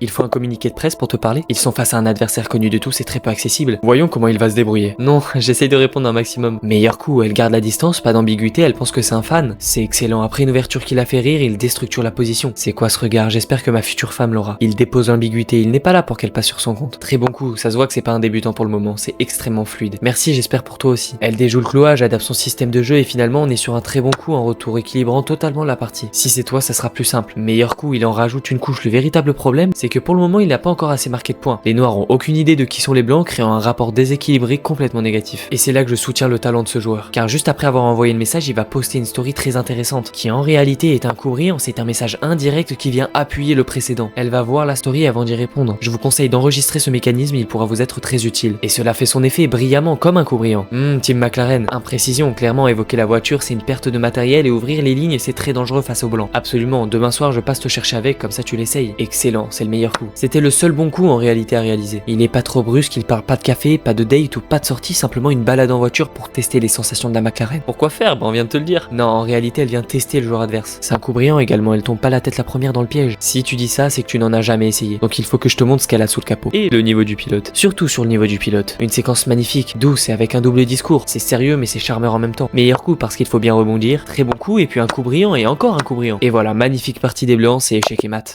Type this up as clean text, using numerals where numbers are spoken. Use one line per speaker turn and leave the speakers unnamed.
Il faut un communiqué de presse pour te parler. Ils sont face à un adversaire connu de tous et très peu accessible. Voyons comment il va se débrouiller. Non, j'essaye de répondre un maximum. Meilleur coup, elle garde la distance, pas d'ambiguïté, elle pense que c'est un fan. C'est excellent. Après une ouverture qui l'a fait rire, il déstructure la position. C'est quoi ce regard? J'espère que ma future femme l'aura. Il dépose l'ambiguïté, il n'est pas là pour qu'elle passe sur son compte. Très bon coup, ça se voit que c'est pas un débutant pour le moment, c'est extrêmement fluide. Merci, j'espère pour toi aussi. Elle déjoue le clouage, adapte son système de jeu et finalement on est sur un très bon coup en retour, équilibrant totalement la partie. Si c'est toi, ça sera plus simple. Meilleur coup, il en rajoute une couche. Le véritable problème, c'est que pour le moment il n'a pas encore assez marqué de points. Les noirs ont aucune idée de qui sont les blancs, créant un rapport déséquilibré complètement négatif. Et c'est là que je soutiens le talent de ce joueur. Car juste après avoir envoyé le message, il va poster une story très intéressante, qui en réalité est un coup brillant, c'est un message indirect qui vient appuyer le précédent. Elle va voir la story avant d'y répondre. Je vous conseille d'enregistrer ce mécanisme, il pourra vous être très utile. Et cela fait son effet brillamment comme un coup brillant. Team McLaren. Imprécision, clairement évoquer la voiture c'est une perte de matériel et ouvrir les lignes c'est très dangereux face au blanc. Absolument, demain soir je passe te chercher avec, comme ça tu l'essayes. Excellent, c'est le meilleur coup. C'était le seul bon coup en réalité à réaliser. Il n'est pas trop brusque, il parle pas de café, pas de date ou pas de sortie, simplement une balade en voiture pour tester les sensations de la McLaren. Pourquoi faire? On vient de te le dire. Non, en réalité elle vient tester le joueur adverse. C'est un coup brillant également, elle tombe pas la tête la première dans le piège. Si tu dis ça, c'est que tu n'en as jamais essayé. Donc il faut que je te montre ce qu'elle a sous le capot. Et le niveau du pilote. Surtout sur le niveau du pilote. Une séquence magnifique, douce et avec un double discours. C'est sérieux mais c'est charmeur en même temps. Meilleur coup parce qu'il faut bien rebondir. Très bon coup et puis un coup brillant et encore un coup brillant. Et voilà, magnifique partie des blancs, c'est échec et mat.